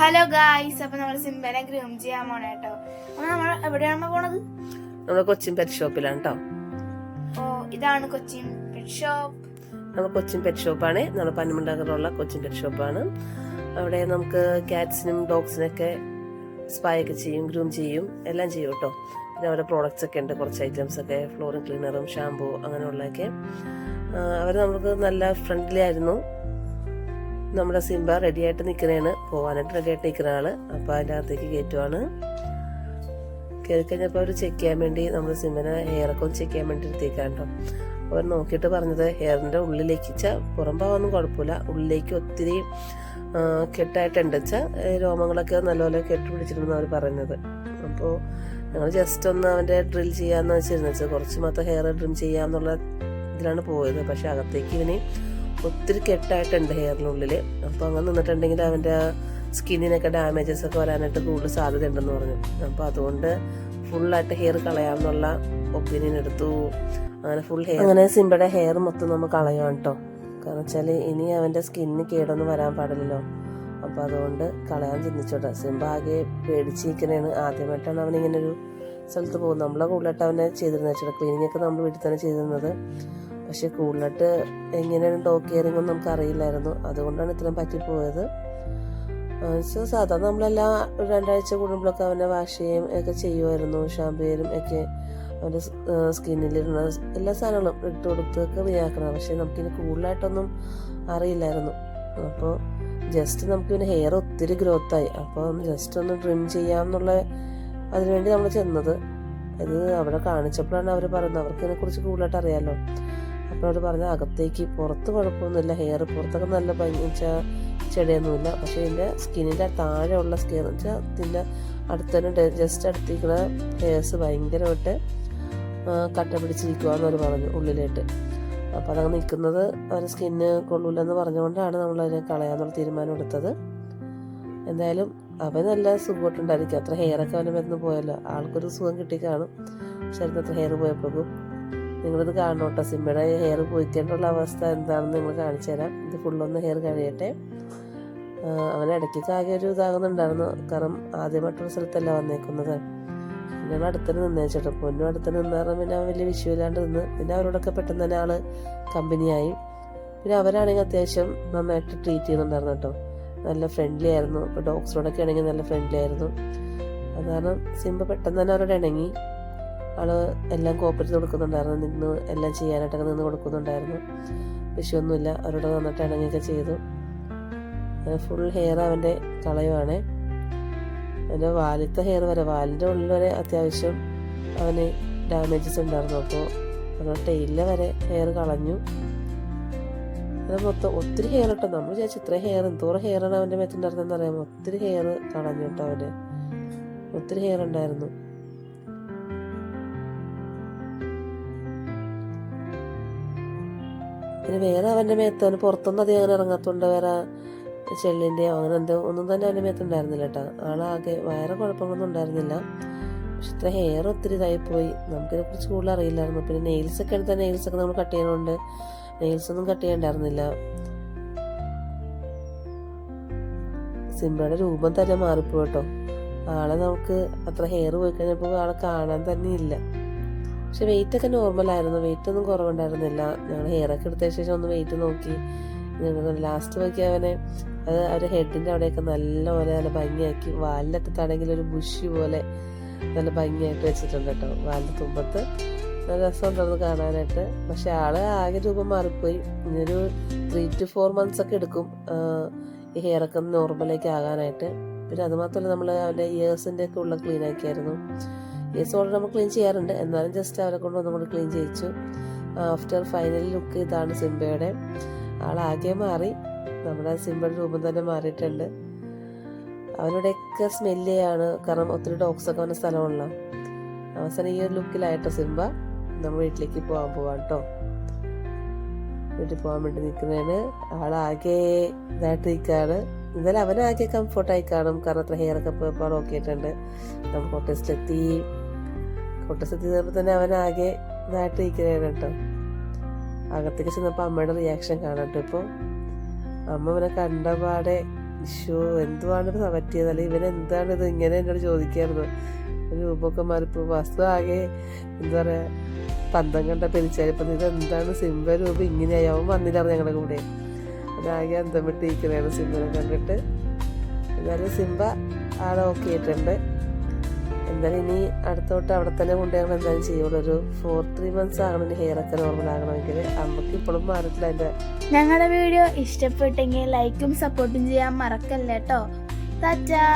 Hello guys, അപ്പൊ നമ്മൾ സിംബനെ groom ചെയ്യാൻ പോണ കേട്ടോ. അപ്പൊ നമ്മൾ എവിടെയാണ് പോണത്? നമ്മുടെ കൊച്ചിൻ പെറ്റ് ഷോപ്പിലാണ് കേട്ടോ. ഓ, ഇതാണ് കൊച്ചിൻ പെറ്റ് ഷോപ്പ്. നമ്മൾ കൊച്ചിൻ പെറ്റ് ഷോപ്പാണ്. നമ്മുടെ പനമുണ്ടാകുള്ള കൊച്ചിൻ പെറ്റ് ഷോപ്പാണ്. അവിടെ നമുക്ക് ക്യാറ്റ്സിനും ഡോഗ്സിനൊക്കെ സ്പാ ഒക്കെ ചെയ്യും, ഗ്രൂം ചെയ്യും, എല്ലാം ചെയ്യും കേട്ടോ. പിന്നെ അവരുടെ പ്രോഡക്റ്റ്സ് ഒക്കെ ഉണ്ട്, കുറച്ച് ഐറ്റംസ് ഒക്കെ, ഫ്ലോറിംഗ് ക്ലീനറും ഷാമ്പൂ അങ്ങനെയുള്ളതൊക്കെ. അവർ നമുക്ക് നല്ല ഫ്രണ്ട്ലി ആയിരുന്നു. നമ്മുടെ സിംബ റെഡി ആയിട്ട് നിൽക്കുന്നതാണ്, പോകാനായിട്ട് റെഡി ആയിട്ട് നിൽക്കുന്ന ആള്. അപ്പോൾ അതിൻ്റെ അകത്തേക്ക് കയറ്റുവാണ്. കയറി കഴിഞ്ഞപ്പോൾ അവർ ചെക്ക് ചെയ്യാൻ വേണ്ടി നമ്മുടെ സിംബനെ ഹെയറൊക്കെ ഒന്ന് ചെക്ക് ചെയ്യാൻ വേണ്ടി എടുത്തേക്കാണ് കേട്ടോ. അവർ നോക്കിയിട്ട് പറഞ്ഞത് ഹെയറിൻ്റെ ഉള്ളിലേക്ക് വെച്ചാൽ പുറം ഭാഗമൊന്നും കുഴപ്പമില്ല, ഉള്ളിലേക്ക് ഒത്തിരി കെട്ടായിട്ടുണ്ട് വെച്ചാൽ രോമങ്ങളൊക്കെ നല്ലപോലെ കെട്ടുപിടിച്ചിട്ടുണ്ടെന്ന് അവർ പറയുന്നത്. അപ്പോൾ ഞങ്ങൾ ജസ്റ്റ് ഒന്ന് അവൻ്റെ ഡ്രിൽ ചെയ്യാമെന്ന് വെച്ചിരുന്നത്, കുറച്ച് മാത്രം ഹെയർ ഡ്രിം ചെയ്യാമെന്നുള്ള ഇതിലാണ് പോയത്. പക്ഷെ അകത്തേക്ക് ഇവന് ഒത്തിരി കെട്ടായിട്ടുണ്ട് ഹെയറിനുള്ളിൽ. അപ്പോൾ അങ്ങനെ നിന്നിട്ടുണ്ടെങ്കിൽ അവൻ്റെ സ്കിന്നിനൊക്കെ ഡാമേജസ് ഒക്കെ വരാനായിട്ട് കൂടുതൽ സാധ്യത ഉണ്ടെന്ന് പറഞ്ഞു. അപ്പോൾ അതുകൊണ്ട് ഫുള്ളായിട്ട് ഹെയർ കളയാമെന്നുള്ള ഒപ്പീനിയൻ എടുത്തു. അങ്ങനെ ഫുൾ ഹെയർ, അങ്ങനെ സിംബയുടെ ഹെയർ മൊത്തം നമ്മൾ കളയാം കേട്ടോ. കാരണം വെച്ചാൽ ഇനി അവൻ്റെ സ്കിന്നിന് കേടൊന്നും വരാൻ പാടില്ലല്ലോ. അപ്പോൾ അതുകൊണ്ട് കളയാൻ ചിന്തിച്ചോട്ടെ. സിംബ ആകെ പേടിച്ചിരിക്കണേണ്. ആദ്യമായിട്ടാണ് അവനിങ്ങനെ ഒരു സ്ഥലത്ത് പോകുന്നത്. നമ്മളെ കൂടുതലായിട്ട് അവനെ ചെയ്തിരുന്നത് വെച്ചാൽ ക്ലീനിങ് ഒക്കെ നമ്മൾ വീട്ടിൽ തന്നെ ചെയ്തിരുന്നത്. പക്ഷെ കൂടുതലായിട്ട് എങ്ങനെയാണ് ഡോഗ് കെയറിംഗ് ഒന്നും നമുക്ക് അറിയില്ലായിരുന്നു. അതുകൊണ്ടാണ് ഇത്രയും പറ്റിപ്പോയത്. സാധാരണ നമ്മളെല്ലാം 2 ആഴ്ച കൂടുമ്പോഴൊക്കെ അവനെ വാഷ് ചെയ്യും ഒക്കെ ചെയ്യുമായിരുന്നു. ഷാമ്പു ചെയ്യലും ഒക്കെ അവൻ്റെ സ്കിന്നിലിരുന്ന എല്ലാ സാധനങ്ങളും ഇട്ട് കൊടുത്തൊക്കെ വൃത്തിയാക്കണം. പക്ഷെ നമുക്കിനി കൂടുതലായിട്ടൊന്നും അറിയില്ലായിരുന്നു. അപ്പോൾ ജസ്റ്റ് നമുക്കിങ്ങനെ ഹെയർ ഒത്തിരി ഗ്രോത്തായി. അപ്പോൾ ജസ്റ്റ് ഒന്ന് ട്രിം ചെയ്യാമെന്നുള്ള അതിനുവേണ്ടി നമ്മൾ ചെന്നത്. ഇത് അവിടെ കാണിച്ചപ്പോഴാണ് അവർ പറയുന്നത്, അവർക്ക് ഇതിനെക്കുറിച്ച് കൂടുതലായിട്ട് അറിയാമല്ലോ. അപ്പോൾ അവർ പറഞ്ഞ അകത്തേക്ക് പുറത്ത് കുഴപ്പമൊന്നുമില്ല, ഹെയർ പുറത്തൊക്കെ നല്ല ഭംഗി വെച്ചാൽ ചെടിയൊന്നുമില്ല. പക്ഷേ ഇതിൻ്റെ സ്കിന്നിൻ്റെ താഴെയുള്ള സ്കിൻ എന്ന് വെച്ചാൽ ഇതിൻ്റെ അടുത്ത് തന്നെ ജസ്റ്റ് അടുത്തിരിക്കുന്ന ഹെയർസ് ഭയങ്കരമായിട്ട് കട്ട പിടിച്ചിരിക്കുകയെന്ന് അവർ പറഞ്ഞു ഉള്ളിലായിട്ട്. അപ്പോൾ അതങ്ങ് നിൽക്കുന്നത് അവരുടെ സ്കിന്ന് കൊള്ളൂലെന്ന് പറഞ്ഞുകൊണ്ടാണ് നമ്മളതിനെ കളയാന്നുള്ള തീരുമാനം എടുത്തത്. എന്തായാലും അവൻ നല്ല സുഖമായിട്ടുണ്ടായിരിക്കും. അത്ര ഹെയറൊക്കെ അവൻ്റെ മരുന്ന് പോയല്ലോ, ആൾക്കൊരു സുഖം കിട്ടി കാണും. ശരീരത്തിൽ അത്ര ഹെയർ പോയപ്പോഴും നിങ്ങളിത് കാണണം കേട്ടോ. സിംബയുടെ ഹെയർ പോയിക്കേണ്ടുള്ള അവസ്ഥ എന്താണെന്ന് നിങ്ങൾ കാണിച്ചു തരാം. ഇത് ഫുള്ളൊന്ന് ഹെയർ കഴിയട്ടെ. അവന് ഇടയ്ക്കൊക്കെ ആകെ ഒരു ഇതാകുന്നുണ്ടായിരുന്നു, കാരണം ആദ്യമായിട്ടൊരു സ്ഥലത്തല്ല വന്നേക്കുന്നത്. ഞങ്ങൾ അടുത്തന്നെ നിന്നേച്ചിട്ട് പൊന്നും അടുത്തന്നെ നിന്നാറും പിന്നെ അവൻ വലിയ വിഷയമില്ലാണ്ട് നിന്ന്. പിന്നെ അവരോടൊക്കെ പെട്ടെന്ന് തന്നെ ആള് കമ്പനിയായി. പിന്നെ അവരാണെങ്കിൽ അത്യാവശ്യം നന്നായിട്ട് ട്രീറ്റ് ചെയ്യുന്നുണ്ടായിരുന്നു കേട്ടോ. നല്ല ഫ്രണ്ട്ലി ആയിരുന്നു. ഇപ്പോൾ ഡോഗ്സിനോടൊക്കെ ആണെങ്കിൽ നല്ല ഫ്രണ്ട്ലി ആയിരുന്നു. അത് കാരണം സിംബ പെട്ടെന്ന് തന്നെ അവരോട് ഇണങ്ങി. ആള് എല്ലാം കോപ്പറേറ്റ് കൊടുക്കുന്നുണ്ടായിരുന്നു, നിന്ന് എല്ലാം ചെയ്യാനായിട്ടൊക്കെ നിന്ന് കൊടുക്കുന്നുണ്ടായിരുന്നു. വിഷയമൊന്നുമില്ല. അവരോട് നന്നായിട്ട് ഇണങ്ങിയൊക്കെ ചെയ്തു. ഫുൾ ഹെയർ അവൻ്റെ കളയുവാണ്. അവൻ്റെ വാലിത്തെ ഹെയർ വരെ, വാലിൻ്റെ ഉള്ളിൽ വരെ അത്യാവശ്യം അവന് ഡാമേജസ് ഉണ്ടായിരുന്നു. അപ്പോൾ അവരുടെ ടെയിലിലെ വരെ ഹെയർ കളഞ്ഞു. അത് മൊത്തം ഒത്തിരി ഹെയർ ഇട്ടോ. നമ്മൾ വിചാരിച്ചു ഇത്ര ഹെയർ, എന്തോരം ഹെയറാണ് അവൻ്റെ മേത്തുണ്ടായിരുന്നെന്ന് അറിയാമോ. ഒത്തിരി ഹെയർ കളഞ്ഞു കേട്ടോ അവന്. ഒത്തിരി ഹെയർ ഉണ്ടായിരുന്നു. പിന്നെ വേറെ അവൻ്റെ മേത്ത് അവന് പുറത്തൊന്നും അധികം അങ്ങനെ ഇറങ്ങാത്തതുകൊണ്ട് വേറെ ചെള്ളിൻ്റെയോ അങ്ങനെ എന്തോ ഒന്നും തന്നെ അവൻ്റെ മേത്തുണ്ടായിരുന്നില്ല കേട്ടോ. ആളാകെ വേറെ കുഴപ്പങ്ങളൊന്നും ഉണ്ടായിരുന്നില്ല. പക്ഷെ ഇത്ര ഹെയർ ഒത്തിരി ഇതായിപ്പോയി. നമുക്കിതിനെക്കുറിച്ച് കൂടുതൽ അറിയില്ലായിരുന്നു. പിന്നെ നെയിൽസൊക്കെ എടുത്താൽ നെയിൽസൊക്കെ നമ്മൾ കട്ട് ചെയ്യണമുണ്ട്. നെയിൽസൊന്നും കട്ട് ചെയ്യണ്ടായിരുന്നില്ല. സിംബയുടെ രൂപം തന്നെ മാറിപ്പോയി കേട്ടോ. ആളെ നമുക്ക് അത്ര ഹെയർ പോയി കഴിഞ്ഞപ്പോൾ ആളെ കാണാൻ തന്നെ ഇല്ല. പക്ഷെ വെയിറ്റ് ഒക്കെ നോർമലായിരുന്നു, വെയിറ്റ് ഒന്നും കുറവുണ്ടായിരുന്നില്ല. ഞങ്ങൾ ഹെയറൊക്കെ എടുത്ത ശേഷം ഒന്ന് വെയിറ്റ് നോക്കി. ഞങ്ങൾ ലാസ്റ്റ് നോക്കി അവനെ അത് അവരുടെ ഹെഡിൻ്റെ അവിടെയൊക്കെ നല്ലപോലെ നല്ല ഭംഗിയാക്കി. വാലിനകത്താണെങ്കിൽ ഒരു ബുഷി പോലെ നല്ല ഭംഗിയായിട്ട് വെച്ചിട്ടുണ്ട് കേട്ടോ. വാലിൻ്റെ തുമ്പത്ത് നല്ല രസമുണ്ടായിരുന്നു കാണാനായിട്ട്. പക്ഷെ ആള് ആകെ രൂപം മാറിപ്പോയി. ഇനിയൊരു 3 to 4 months ഒക്കെ എടുക്കും ഈ ഹെയറൊക്കെ നോർമലേക്ക് ആകാനായിട്ട്. പിന്നെ അതുമാത്രമല്ല, നമ്മൾ അവൻ്റെ ഇയേഴ്സിൻ്റെ ഒക്കെ ഉള്ള ക്ലീൻ ആക്കിയായിരുന്നു. ഇയേഴ്സ് ഓൾറെഡി നമ്മൾ ക്ലീൻ ചെയ്യാറുണ്ട്, എന്നാലും ജസ്റ്റ് അവരെ കൊണ്ട് ഒന്നും കൂടി ക്ലീൻ ചെയ്യിച്ചു. ആഫ്റ്റർ ഫൈനൽ ലുക്ക് ഇതാണ് സിംബയുടെ. ആളാകെ മാറി. നമ്മുടെ സിംബയുടെ രൂപം തന്നെ മാറിയിട്ടുണ്ട്. അവനുടെയൊക്കെ സ്മെല്ലിയാണ്, കാരണം ഒത്തിരി ഡോഗ്സൊക്കെ അവൻ്റെ സ്ഥലമുള്ള. അവസാനം ഈ ഒരു ലുക്കിലായിട്ടോ സിംബ. നമ്മൾ വീട്ടിലേക്ക് പോകാൻ കേട്ടോ. വീട്ടിൽ പോകാൻ വേണ്ടി നിൽക്കുന്നതാണ്. ആളാകെ ഇതായിട്ട് നിൽക്കുകയാണ്. എന്തായാലും അവനാകെ കംഫർട്ടായി കാണും, കാരണം അത്ര ഹെയറൊക്കെ പോയപ്പോൾ ആൾ ഓക്കെ ആയിട്ടുണ്ട്. നമ്മൾ കോട്ടേഴ്സിലെത്തി തന്നെ അവനാകെ ഇതായിട്ട് നിൽക്കുന്നതാണ് കേട്ടോ. അകത്തേക്ക് ചെന്നപ്പോൾ അമ്മയുടെ റിയാക്ഷൻ കാണട്ടോ. ഇപ്പോൾ അമ്മ അവനെ കണ്ടപാടെ ഷോ എന്തുവാണ് പറ്റിയത്, അല്ലെങ്കിൽ ഇവൻ എന്താണിത് ഇങ്ങനെ എന്നോട് ചോദിക്കായിരുന്നു. രൂപമൊക്കെ മാറിപ്പോൾ വസ്തു ആകെ എന്താ പറയുക പന്തം കണ്ട പെരിച്ചാലിപ്പം ഇത് എന്താണ് സിംബ രൂപ ഇങ്ങനെയായി. അവൻ വന്നില്ലായിരുന്നു ഞങ്ങളുടെ കൂടെ. അതാകെ അന്തം വിട്ടിരിക്കുന്നതാണ് സിംബനെ കണ്ടിട്ട്. എന്നാലും സിംബ ആളെ ഓക്കെ ആയിട്ടുണ്ട്. എന്തായാലും ഇനി അടുത്തോട്ട് അവിടെ തന്നെ കൊണ്ടുപോയി എന്തായാലും ചെയ്യുള്ളൂ. ഒരു 3 months ആകണം ഇനി ഹെയറൊക്കെ നോർമൽ ആകണമെങ്കിൽ. അമ്മക്ക് ഇപ്പോഴും മാറിയിട്ടില്ല അതിൻ്റെ. ഞങ്ങളുടെ വീഡിയോ ഇഷ്ടപ്പെട്ടെങ്കിൽ ലൈക്കും സപ്പോർട്ടും ചെയ്യാൻ മറക്കല്ലേ കേട്ടോ. ടാറ്റാ.